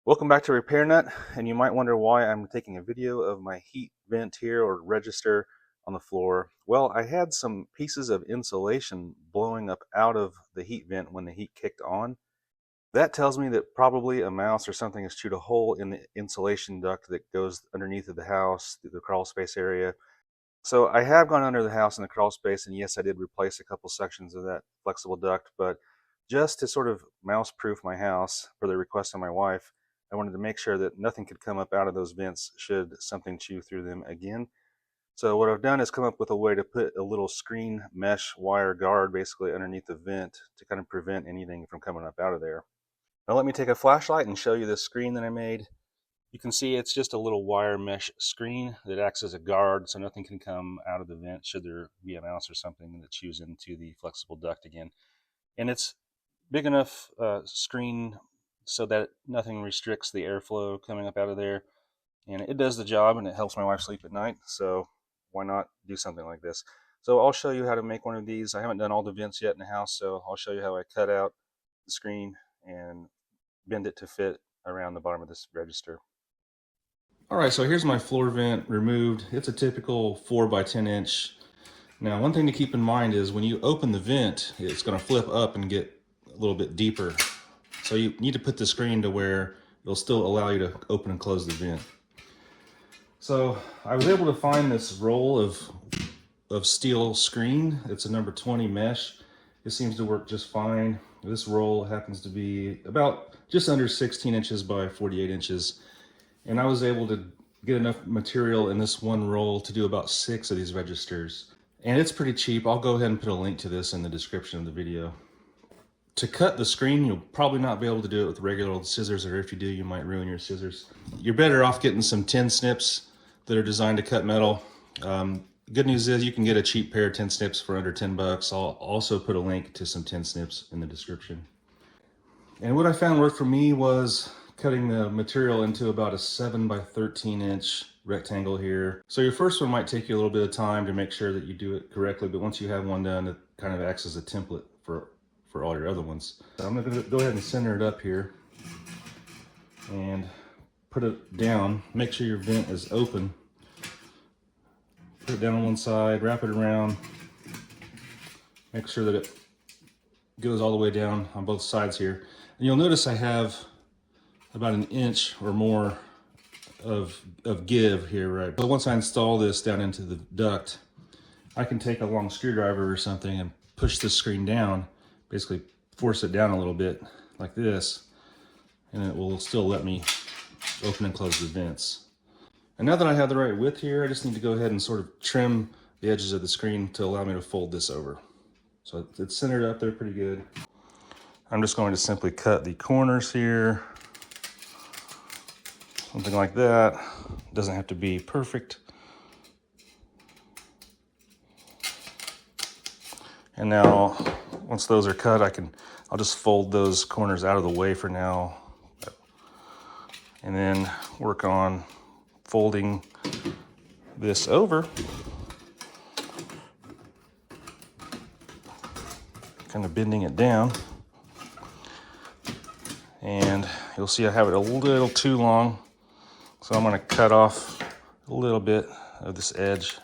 Welcome back to Repair Nut, and you might wonder why I'm taking a video of my heat vent here or register on the floor. Well, I had some pieces of insulation blowing up out of the heat vent when the heat kicked on. That tells me that probably a mouse or something has chewed a hole in the insulation duct that goes underneath of the house, through the crawl space area. So I have gone under the house in the crawl space, and yes, I did replace a couple sections of that flexible duct, but just to sort of mouse-proof my house for the request of my wife, I wanted to make sure that nothing could come up out of those vents should something chew through them again. So what I've done is come up with a way to put a little screen mesh wire guard basically underneath the vent to kind of prevent anything from coming up out of there. Now let me take a flashlight and show you this screen that I made. You can see it's just a little wire mesh screen that acts as a guard so nothing can come out of the vent should there be a mouse or something that chews into the flexible duct again. And it's big enough screen so that nothing restricts the airflow coming up out of there. And it does the job, and it helps my wife sleep at night. So why not do something like this? So I'll show you how to make one of these. I haven't done all the vents yet in the house, so I'll show you how I cut out the screen and bend it to fit around the bottom of this register. All right, so here's my floor vent removed. It's a typical 4 by 10 inch. Now, one thing to keep in mind is when you open the vent, it's going to flip up and get a little bit deeper. So you need to put the screen to where it'll still allow you to open and close the vent. So I was able to find this roll of steel screen. It's a number 20 mesh. It seems to work just fine. This roll happens to be about just under 16 inches by 48 inches. And I was able to get enough material in this one roll to do about 6 of these registers. And it's pretty cheap. I'll go ahead and put a link to this in the description of the video. To cut the screen, you'll probably not be able to do it with regular old scissors, or if you do, you might ruin your scissors. You're better off getting some tin snips that are designed to cut metal. Good news is you can get a cheap pair of tin snips for under 10 bucks. I'll also put a link to some tin snips in the description. And what I found worked for me was cutting the material into about a 7 by 13 inch rectangle here. So your first one might take you a little bit of time to make sure that you do it correctly, but once you have one done, it kind of acts as a template for all your other ones. So I'm gonna go ahead and center it up here and put it down. Make sure your vent is open. Put it down on one side, wrap it around. Make sure that it goes all the way down on both sides here. And you'll notice I have about an inch or more of give here, right? So once I install this down into the duct, I can take a long screwdriver or something and push the screen down, basically force it down a little bit like this, and it will still let me open and close the vents. And now that I have the right width here, I just need to go ahead and sort of trim the edges of the screen to allow me to fold this over. So it's centered up there pretty good. I'm just going to simply cut the corners here. Something like that. Doesn't have to be perfect. And now, once those are cut, I'll just fold those corners out of the way for now. And then work on folding this over. Kind of bending it down. And you'll see I have it a little too long. So I'm going to cut off a little bit of this edge.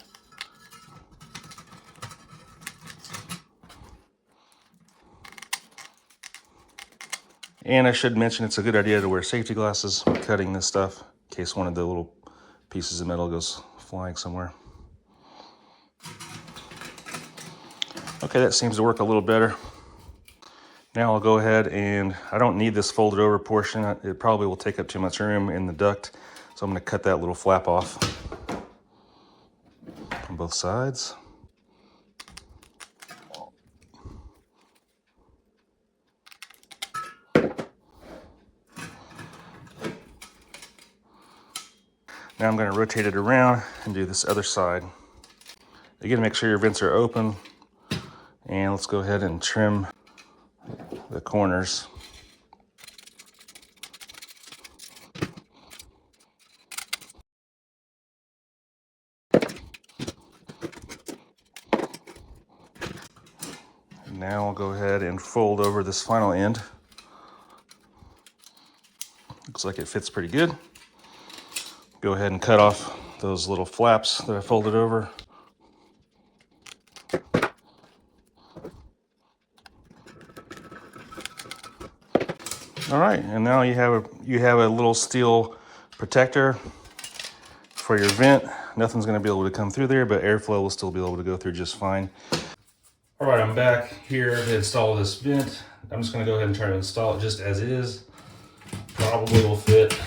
And I should mention it's a good idea to wear safety glasses when cutting this stuff in case one of the little pieces of metal goes flying somewhere. Okay, that seems to work a little better. Now I'll go ahead and I don't need this folded over portion. It probably will take up too much room in the duct. So I'm going to cut that little flap off on both sides. Now I'm going to rotate it around and do this other side. Again, make sure your vents are open. And let's go ahead and trim the corners. Now I'll go ahead and fold over this final end. looks like it fits pretty good. Go ahead and cut off those little flaps that I folded over. All right, and now you have a little steel protector for your vent. Nothing's going to be able to come through there, but airflow will still be able to go through just fine. All right, I'm back here to install this vent. I'm just going to go ahead and try to install it just as is. Probably will fit.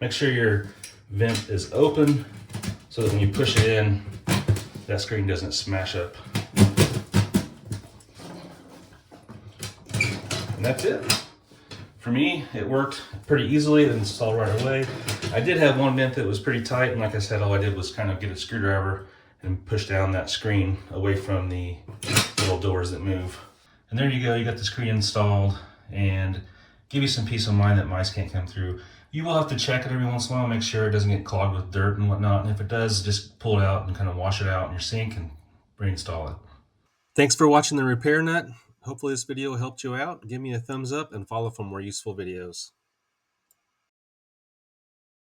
Make sure your vent is open so that when you push it in, that screen doesn't smash up. And that's it. For me, it worked pretty easily. It installed right away. I did have one vent that was pretty tight, and like I said, all I did was kind of get a screwdriver and push down that screen away from the little doors that move. And there you go, you got the screen installed, and give you some peace of mind that mice can't come through. You will have to check it every once in a while, make sure it doesn't get clogged with dirt and whatnot, and if it does, just pull it out and kind of wash it out in your sink and reinstall it. Thanks for watching the Repair Nut. Hopefully this video helped you out. Give me a thumbs up and follow for more useful videos.